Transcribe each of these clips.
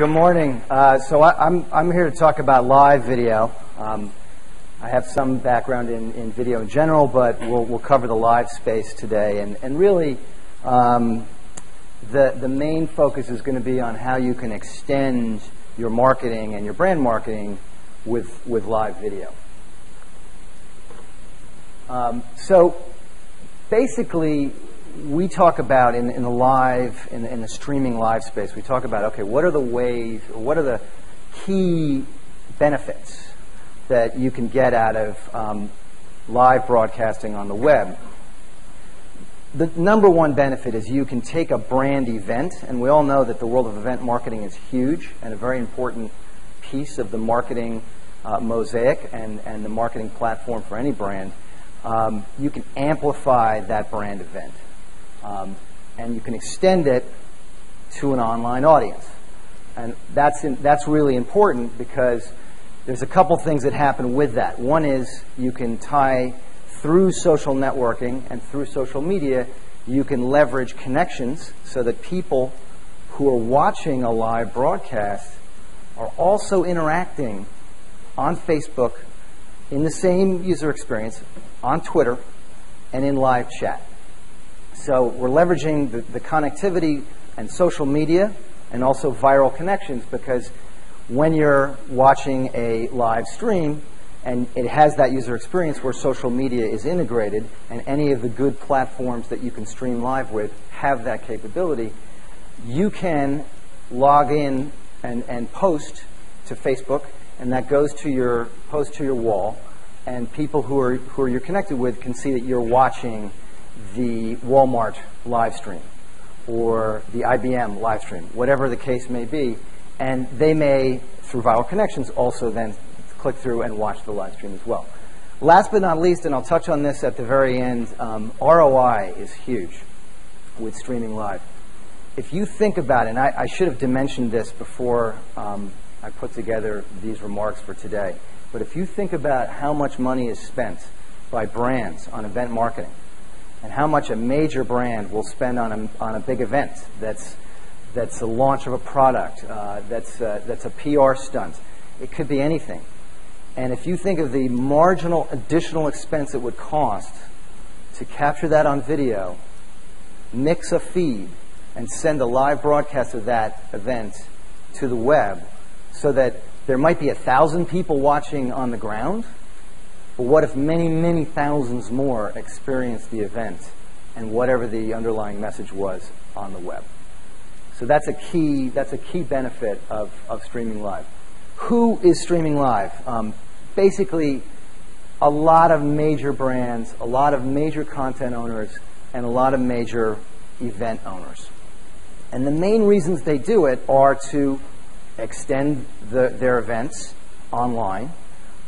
Good morning. I'm here to talk about live video. I have some background in video in general, but we'll cover the live space today. And really, the main focus is going to be on how you can extend your marketing and your brand marketing with live video. So basically, we talk about in the streaming live space, we talk about, okay, what are the ways, or what are the key benefits that you can get out of live broadcasting on the web? The number one benefit is you can take a brand event, and we all know that the world of event marketing is huge and a very important piece of the marketing mosaic and the marketing platform for any brand. You can amplify that brand event. And you can extend it to an online audience. And that's really important because there's a couple things that happen with that. One is you can tie through social networking and through social media, you can leverage connections so that people who are watching a live broadcast are also interacting on Facebook in the same user experience, on Twitter, and in live chat. So we're leveraging the connectivity and social media and also viral connections, because when you're watching a live stream and it has that user experience where social media is integrated, and any of the good platforms that you can stream live with have that capability, you can log in and post to Facebook, and that goes to your wall, and people who are you're connected with can see that you're watching the Walmart live stream or the IBM live stream, whatever the case may be, and they may, through viral connections, also then click through and watch the live stream as well. Last but not least, and I'll touch on this at the very end, ROI is huge with streaming live. If you think about it, and I should have dimensioned this before I put together these remarks for today, but if you think about how much money is spent by brands on event marketing, and how much a major brand will spend on a big event that's a launch of a product, that's a PR stunt. It could be anything. And if you think of the marginal additional expense it would cost to capture that on video, mix a feed, and send a live broadcast of that event to the web, so that there might be 1,000 people watching on the ground, but what if many, many thousands more experienced the event and whatever the underlying message was on the web? So that's a key benefit of streaming live. Who is streaming live? Basically, a lot of major brands, a lot of major content owners, and a lot of major event owners. And the main reasons they do it are to extend their events online,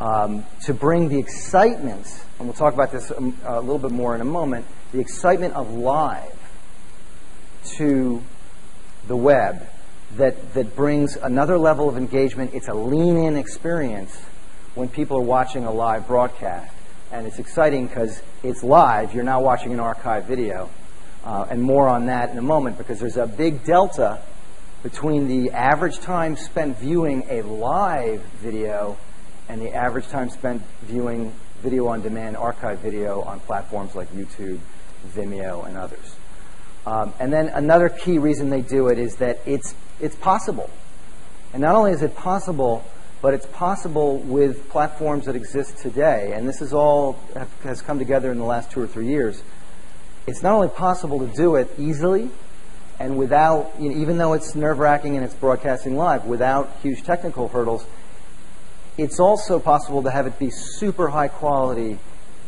to bring the excitement, and we'll talk about this a little bit more in a moment, the excitement of live to the web that brings another level of engagement. It's a lean-in experience when people are watching a live broadcast. And it's exciting because it's live. You're now watching an archive video. And more on that in a moment, because there's a big delta between the average time spent viewing a live video and the average time spent viewing video on demand, archive video on platforms like YouTube, Vimeo, and others. And then another key reason they do it is that it's possible. And not only is it possible, but it's possible with platforms that exist today. And this is all has come together in the last 2 or 3 years. It's not only possible to do it easily and without, even though it's nerve-wracking and it's broadcasting live, without huge technical hurdles, it's also possible to have it be super high quality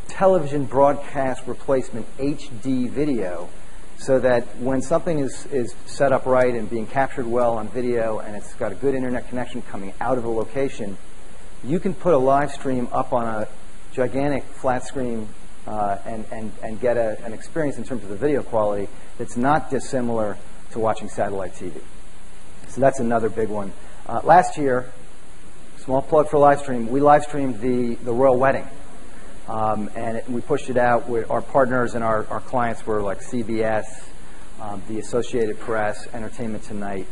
television broadcast replacement HD video, so that when something is set up right and being captured well on video and it's got a good internet connection coming out of a location, you can put a live stream up on a gigantic flat screen and get an experience in terms of the video quality that's not dissimilar to watching satellite TV. So that's another big one. Last year, small plug for live stream, we live streamed the royal wedding. We pushed it out with our partners, and our clients were like CBS, the Associated Press, Entertainment Tonight,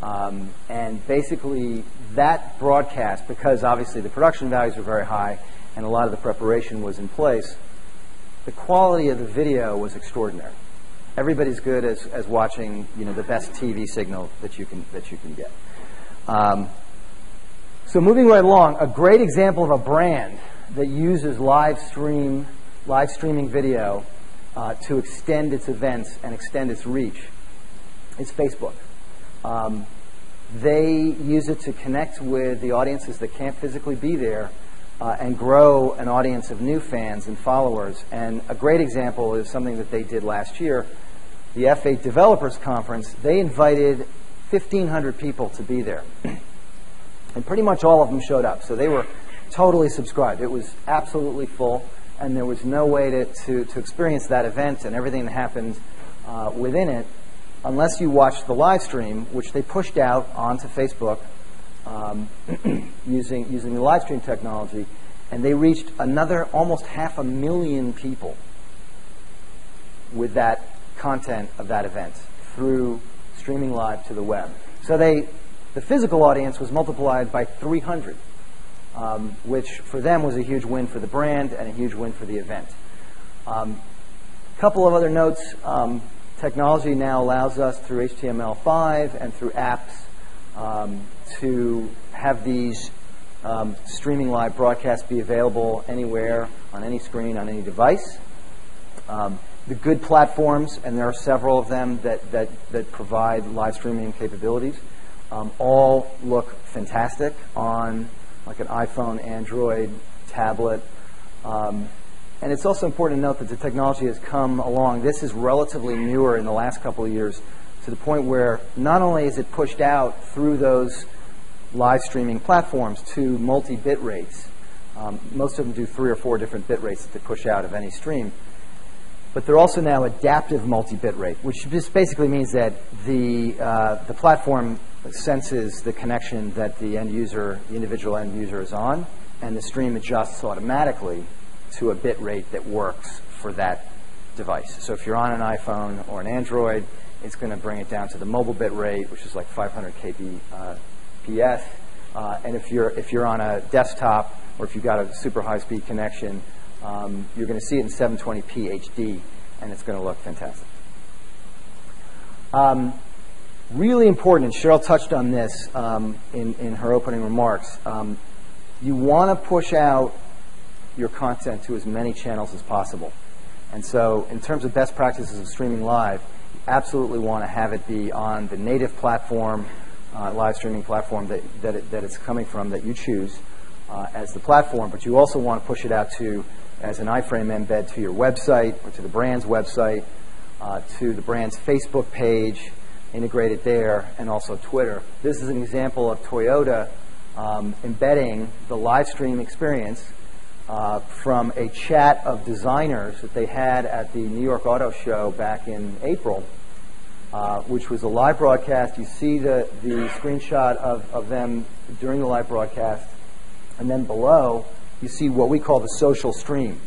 And basically, that broadcast, because obviously the production values were very high and a lot of the preparation was in place, the quality of the video was extraordinary. Everybody's good as watching, the best TV signal that you can get. So moving right along, a great example of a brand that uses live streaming video to extend its events and extend its reach is Facebook. They use it to connect with the audiences that can't physically be there and grow an audience of new fans and followers. And a great example is something that they did last year. The F8 Developers Conference, they invited 1,500 people to be there. And pretty much all of them showed up. So they were totally subscribed. It was absolutely full, and there was no way to experience that event and everything that happened within it unless you watched the live stream, which they pushed out onto Facebook using the live stream technology, and they reached another almost 500,000 people with that content of that event through streaming live to the web. So the physical audience was multiplied by 300, which for them was a huge win for the brand and a huge win for the event. A couple of other notes. Technology now allows us through HTML5 and through apps to have these streaming live broadcasts be available anywhere, on any screen, on any device. The good platforms, and there are several of them that provide live streaming capabilities, all look fantastic on like an iPhone, Android, tablet. And it's also important to note that the technology has come along. This is relatively newer in the last couple of years to the point where not only is it pushed out through those live streaming platforms to multi-bit rates. Most of them do 3 or 4 different bit rates that they push out of any stream. But they're also now adaptive multi-bit rate, which just basically means that the platform senses the connection that the end user, the individual end user is on, and the stream adjusts automatically to a bit rate that works for that device. So if you're on an iPhone or an Android, it's going to bring it down to the mobile bit rate, which is like 500 kbps. And if you're on a desktop or if you've got a super high-speed connection, you're going to see it in 720p HD, and it's going to look fantastic. Really important, and Cheryl touched on this in her opening remarks, you want to push out your content to as many channels as possible. And so in terms of best practices of streaming live, you absolutely want to have it be on the native platform, live streaming platform that it's coming from, that you choose as the platform, but you also want to push it out to as an iframe embed to your website or to the brand's website, to the brand's Facebook page, integrated there, and also Twitter. This is an example of Toyota embedding the live stream experience from a chat of designers that they had at the New York Auto Show back in April, which was a live broadcast. You see the screenshot of them during the live broadcast, and then below you see what we call the social stream,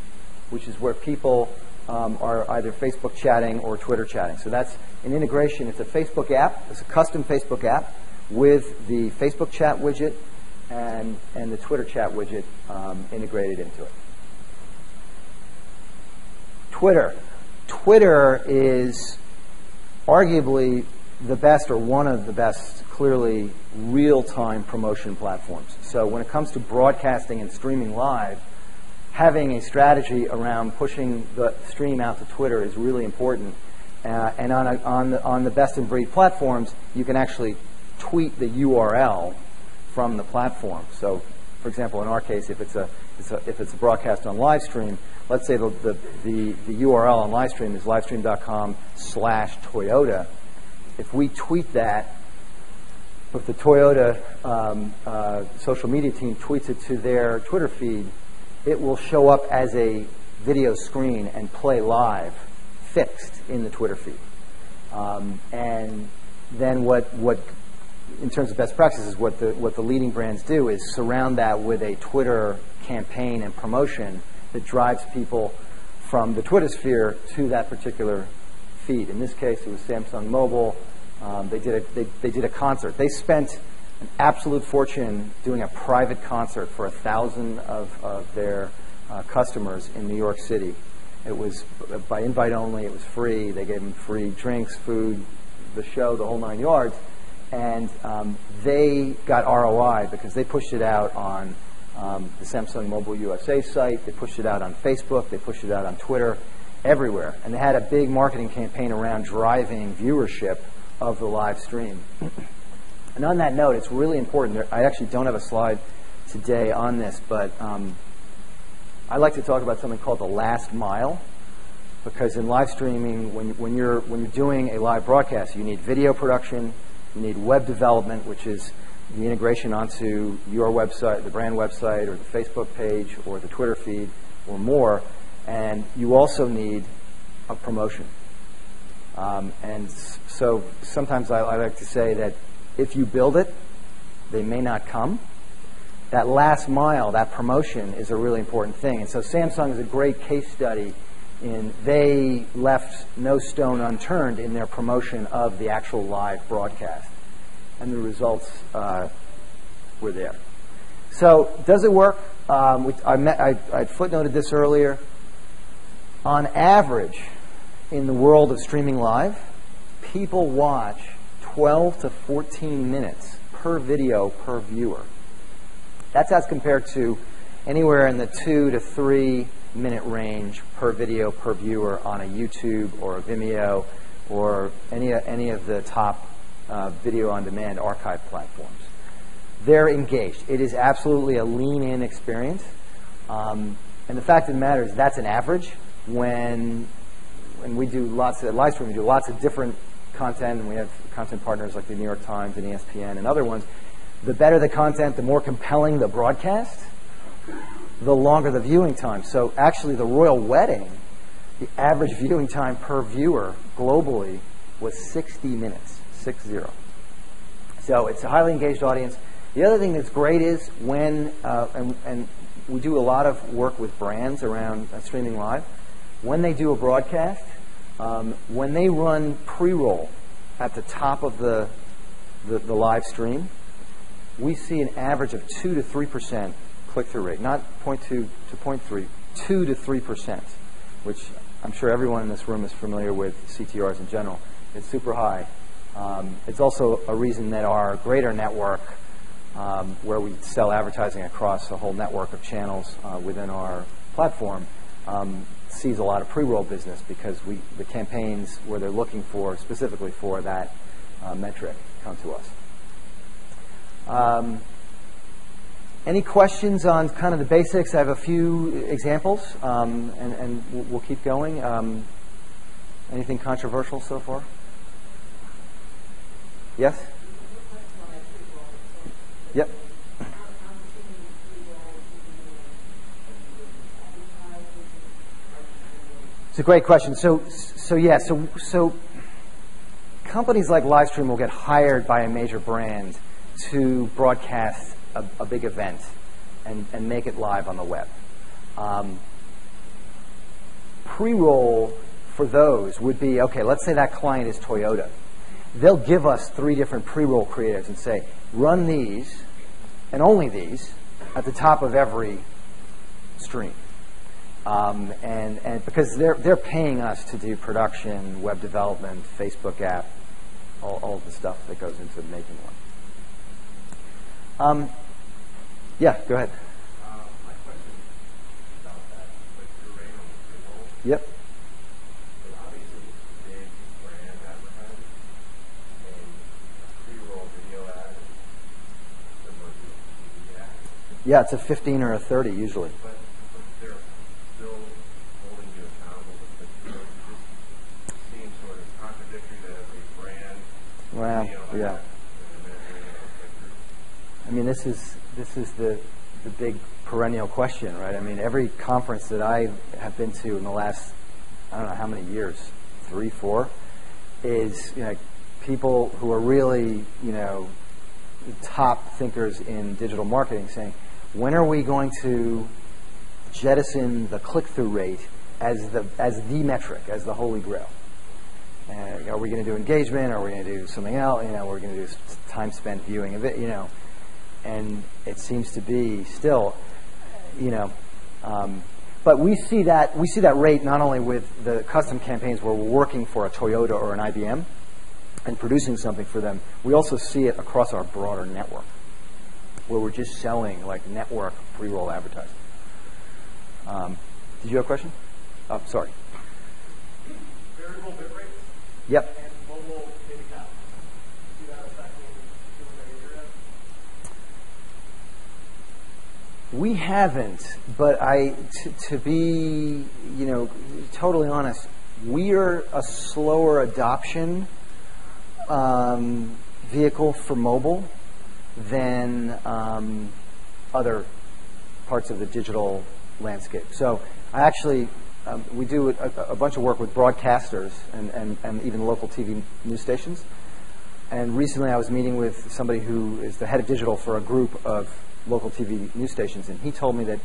which is where people are either Facebook chatting or Twitter chatting. So that's an integration. It's a Facebook app. It's a custom Facebook app with the Facebook chat widget and the Twitter chat widget integrated into it. Twitter is arguably the best, or one of the best, clearly, real-time promotion platforms. So when it comes to broadcasting and streaming live, having a strategy around pushing the stream out to Twitter is really important. And on the best-in-breed platforms, you can actually tweet the URL from the platform. So, for example, in our case, if it's a broadcast on live stream, let's say the URL on live stream is livestream.com/Toyota. If we tweet that, if the Toyota social media team tweets it to their Twitter feed, it will show up as a video screen and play live, fixed in the Twitter feed. And then what in terms of best practices, what the leading brands do is surround that with a Twitter campaign and promotion that drives people from the Twitter sphere to that particular feed. In this case, it was Samsung Mobile They did a concert. They spent an absolute fortune doing a private concert for 1,000 of their customers in New York City. It was by invite only. It was free. They gave them free drinks, food, the show, the whole 9 yards. And they got ROI because they pushed it out on the Samsung Mobile USA site. They pushed it out on Facebook. They pushed it out on Twitter, everywhere. And they had a big marketing campaign around driving viewership of the live stream. And on that note, it's really important. I actually don't have a slide today on this, but I like to talk about something called the last mile, because in live streaming, when you're doing a live broadcast, you need video production, you need web development, which is the integration onto your website, the brand website, or the Facebook page, or the Twitter feed, or more, and you also need a promotion. And so sometimes I like to say that if you build it, they may not come. That last mile, that promotion, is a really important thing. And so Samsung is a great case study in they left no stone unturned in their promotion of the actual live broadcast. And the results were there. So does it work? I footnoted this earlier. On average, in the world of streaming live, people watch 12 to 14 minutes per video per viewer. That's as compared to anywhere in the 2 to 3 minute range per video per viewer on a YouTube or a Vimeo or any of the top video on demand archive platforms. They're engaged. It is absolutely a lean-in experience. And the fact of the matter is that's an average. When we do lots of live stream, we do lots of different content, and we have content partners like the New York Times and ESPN and other ones. The better the content, the more compelling the broadcast, the longer the viewing time. So actually the royal wedding, the average viewing time per viewer globally was 60 minutes, 60. So it's a highly engaged audience. The other thing that's great is when, and we do a lot of work with brands around streaming live, when they do a broadcast, when they run pre-roll at the top of the live stream, we see an average of 2 to 3% click-through rate, not 0.2 to 0.3, 2 to 3%, which I'm sure everyone in this room is familiar with CTRs in general. It's super high. It's also a reason that our greater network, where we sell advertising across a whole network of channels within our platform, sees a lot of pre-roll business because the campaigns where they're looking for, specifically for that metric, come to us. Any questions on kind of the basics? I have a few examples, and we'll keep going. Anything controversial so far? Yes? Yep. It's a great question. So companies like Livestream will get hired by a major brand to broadcast a big event and make it live on the web. Pre-roll for those would be, okay, let's say that client is Toyota. They'll give us 3 different pre-roll creatives and say, run these, and only these, at the top of every stream. And because they're paying us to do production, web development, Facebook app, all of the stuff that goes into making one. Yeah, go ahead. My question is about that, like your rate on the pre-roll. Yep. So obviously it's big brand advertising, and a pre-roll video ad is similar to a TV ad. Yeah, it's a 15 or a 30 usually. But they're still holding you accountable with the just seems sort of contradictory to every brand. Well, yeah. I mean, this is the big perennial question, right? I mean, every conference that I have been to in the last, I don't know how many years, 3, 4, is people who are really top thinkers in digital marketing saying, when are we going to jettison the click-through rate as the metric, as the holy grail? Are we going to do engagement? Are we going to do something else? We're going to do time spent viewing of it, and it seems to be still, but we see that rate not only with the custom campaigns where we're working for a Toyota or an IBM and producing something for them. We also see it across our broader network, where we're just selling like network pre-roll advertising. Did you have a question? Oh, sorry. Variable bit rates. Yep. And mobile data cap. See that affecting consumer behavior yet? We haven't, but to be, totally honest, we are a slower adoption vehicle for mobile than other parts of the digital landscape. So I actually, we do a bunch of work with broadcasters and even local TV news stations. And recently I was meeting with somebody who is the head of digital for a group of local TV news stations, and he told me that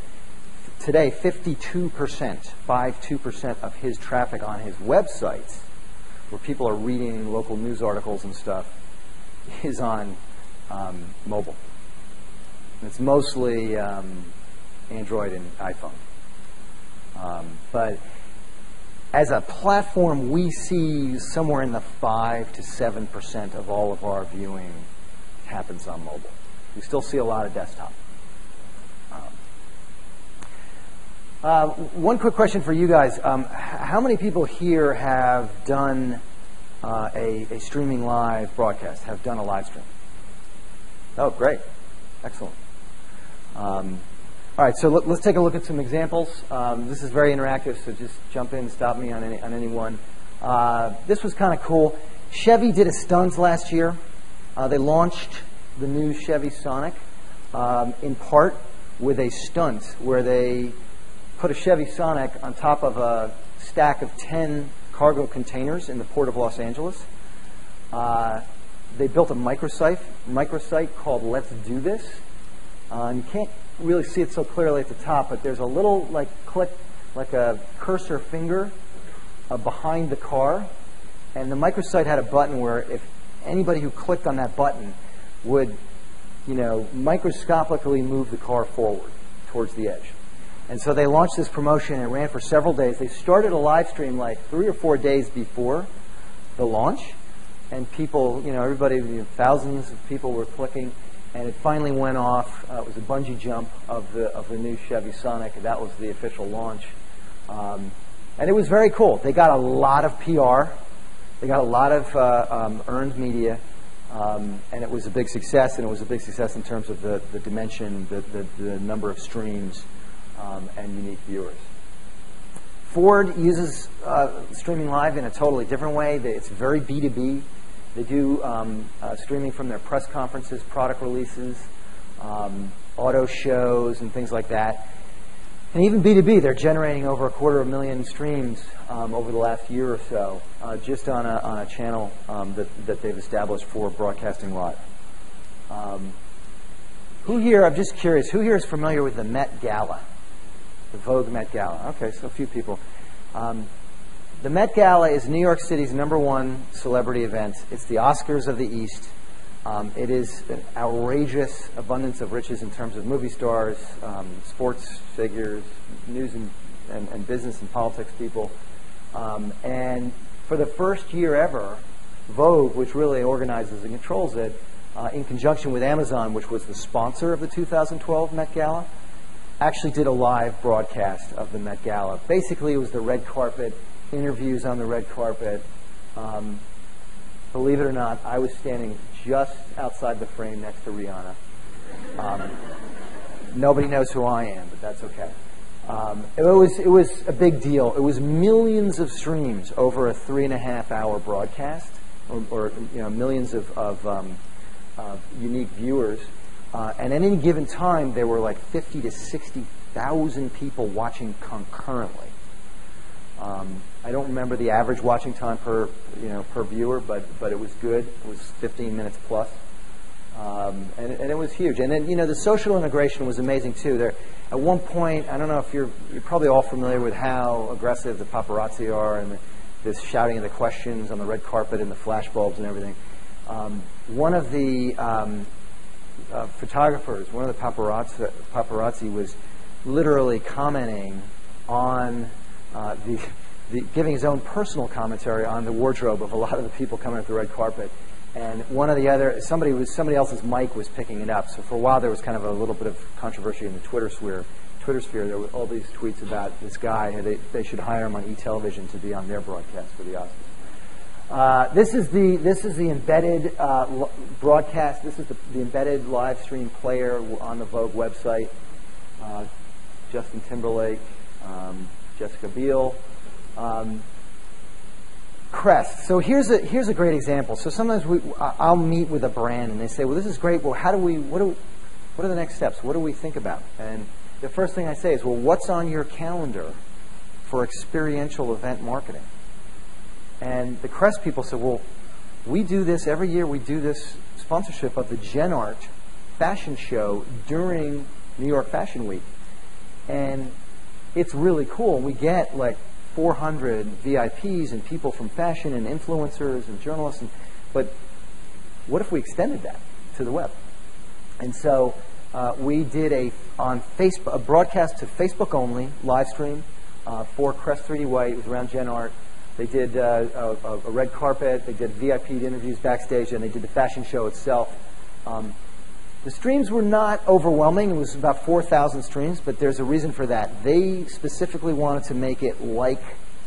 today 52% of his traffic on his websites, where people are reading local news articles and stuff, is on mobile. And it's mostly Android and iPhone. But as a platform, we see somewhere in the 5 to 7% of all of our viewing happens on mobile. We still see a lot of desktop. One quick question for you guys. How many people here have done a streaming live broadcast, have done a live stream? Oh, great. Excellent. All right, so let's take a look at some examples. This is very interactive, so just jump in and stop me on any one. This was kind of cool. Chevy did a stunt last year. They launched the new Chevy Sonic in part with a stunt where they put a Chevy Sonic on top of a stack of 10 cargo containers in the port of Los Angeles. They built a microsite called Let's Do This. And you can't really see it so clearly at the top, but there's a little click, like a cursor finger behind the car. And the microsite had a button where if anybody who clicked on that button would, microscopically move the car forward towards the edge. And so they launched this promotion. It ran for several days. They started a live stream like 3 or 4 days before the launch. And people, everybody, thousands of people were clicking. And it finally went off. It was a bungee jump of the new Chevy Sonic. That was the official launch. And it was very cool. They got a lot of PR. They got a lot of earned media. And it was a big success. And it was a big success in terms of the dimension, the number of streams, and unique viewers. Ford uses streaming live in a totally different way. It's very B2B. They do streaming from their press conferences, product releases, auto shows, and things like that. And even B2B, they're generating over 250,000 streams over the last year or so, just on a channel that they've established for broadcasting live. Who here, I'm just curious, who here is familiar with the Met Gala? The Vogue Met Gala. Okay, so a few people. The Met Gala is New York City's #1 celebrity event. It's the Oscars of the East. It is an outrageous abundance of riches in terms of movie stars, sports figures, news and business and politics people. And for the first year ever, Vogue, which really organizes and controls it, in conjunction with Amazon, which was the sponsor of the 2012 Met Gala, actually did a live broadcast of the Met Gala. Basically, it was the red carpet, interviews on the red carpet. Believe it or not, I was standing just outside the frame next to Rihanna. Nobody knows who I am, but that's okay. It was a big deal. It was millions of streams over a 3.5-hour broadcast, or millions of unique viewers. And at any given time, there were like 50 to 60,000 people watching concurrently. I don't remember the average watching time per viewer, but it was good. It was 15 minutes plus, and it was huge. And then the social integration was amazing too. There, at one point, I don't know if you're probably all familiar with how aggressive the paparazzi are, and this shouting of the questions on the red carpet and the flash bulbs and everything. One of the photographers, one of the paparazzi was literally commenting on giving his own personal commentary on the wardrobe of a lot of the people coming up the red carpet. And one of the other, somebody else's mic was picking it up. So for a while there was kind of a little bit of controversy in the Twitter sphere. There were all these tweets about this guy. They should hire him on e-television to be on their broadcast for the Oscars. This is the embedded broadcast. This is the embedded live stream player on the Vogue website. Justin Timberlake, Jessica Biel. Crest. So here's a great example. So sometimes I'll meet with a brand and they say, well, this is great. Well, what are the next steps? What do we think about? And the first thing I say is, well, what's on your calendar for experiential event marketing? And the Crest people said, well, we do this every year. We do this sponsorship of the Gen Art fashion show during New York Fashion Week. And it's really cool. We get like 400 VIPs and people from fashion and influencers and journalists. But what if we extended that to the web? And so we did a broadcast to Facebook only live stream for Crest 3D White. It was around Gen Art. They did a red carpet. They did VIP interviews backstage, and they did the fashion show itself. The streams were not overwhelming. It was about 4,000 streams, but there's a reason for that. They specifically wanted to make it like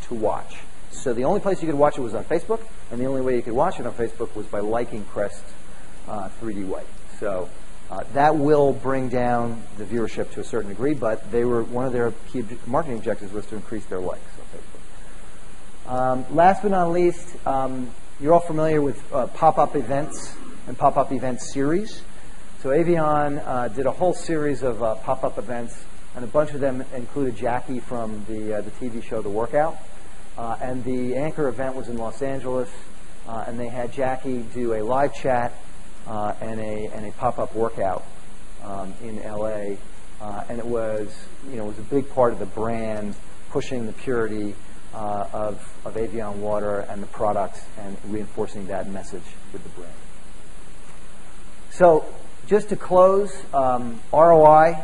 to watch. So the only place you could watch it was on Facebook, and the only way you could watch it on Facebook was by liking Crest 3D White. So that will bring down the viewership to a certain degree, but one of their key marketing objectives was to increase their likes on Facebook. Last but not least, you're all familiar with PopUp Events and PopUp Events series. So Avion did a whole series of pop-up events, and a bunch of them included Jackie from the TV show The Workout. And the anchor event was in Los Angeles, and they had Jackie do a live chat and a pop-up workout in LA. And it was a big part of the brand pushing the purity of Avion water and the products and reinforcing that message with the brand. So just to close, ROI,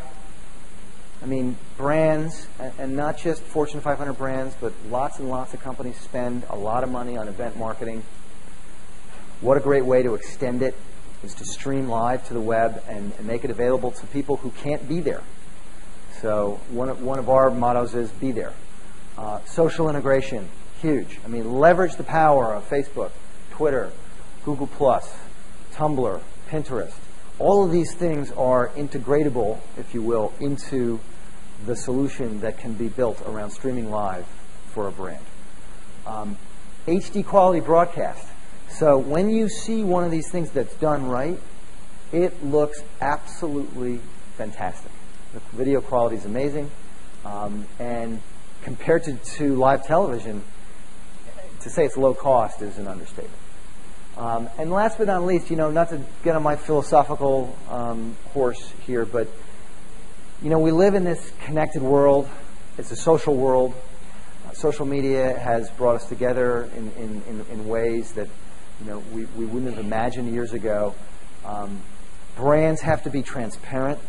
I mean, brands, and not just Fortune 500 brands, but lots and lots of companies spend a lot of money on event marketing. What a great way to extend it is to stream live to the web and make it available to people who can't be there. So one of our mottos is be there. Social integration, huge. I mean, leverage the power of Facebook, Twitter, Google+, Tumblr, Pinterest. All of these things are integratable, if you will, into the solution that can be built around streaming live for a brand. HD quality broadcast. So when you see one of these things that's done right, it looks absolutely fantastic. The video quality is amazing. And compared to live television, to say it's low cost is an understatement. And last but not least, not to get on my philosophical horse here, but we live in this connected world. It's a social world. Social media has brought us together in ways that we wouldn't have imagined years ago. Brands have to be transparent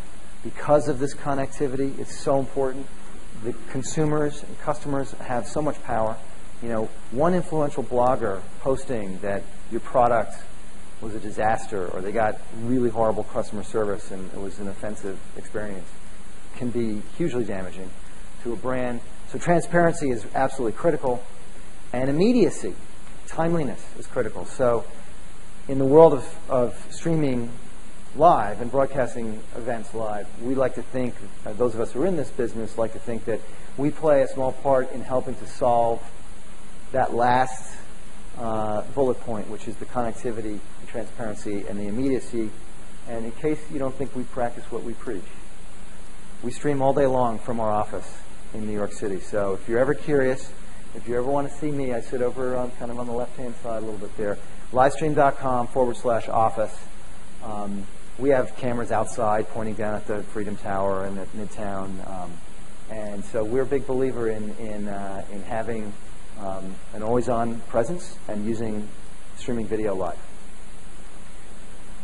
because of this connectivity. It's so important. The consumers and customers have so much power. One influential blogger posting that your product was a disaster or they got really horrible customer service and it was an offensive experience can be hugely damaging to a brand. So transparency is absolutely critical. And immediacy, timeliness is critical. So in the world of streaming live and broadcasting events live, we like to think, those of us who are in this business like to think that we play a small part in helping to solve that last bullet point, which is the connectivity, the transparency, and the immediacy. And in case you don't think we practice what we preach, we stream all day long from our office in New York City. So if you're ever curious, if you ever want to see me, I sit over kind of on the left-hand side a little bit there. Livestream.com/office. We have cameras outside pointing down at the Freedom Tower and at Midtown. And so we're a big believer in having an always-on presence and using streaming video live.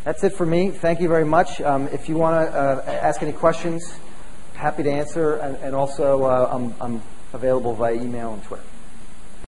That's it for me. Thank you very much. If you want to ask any questions, happy to answer. And also, I'm available via email and Twitter.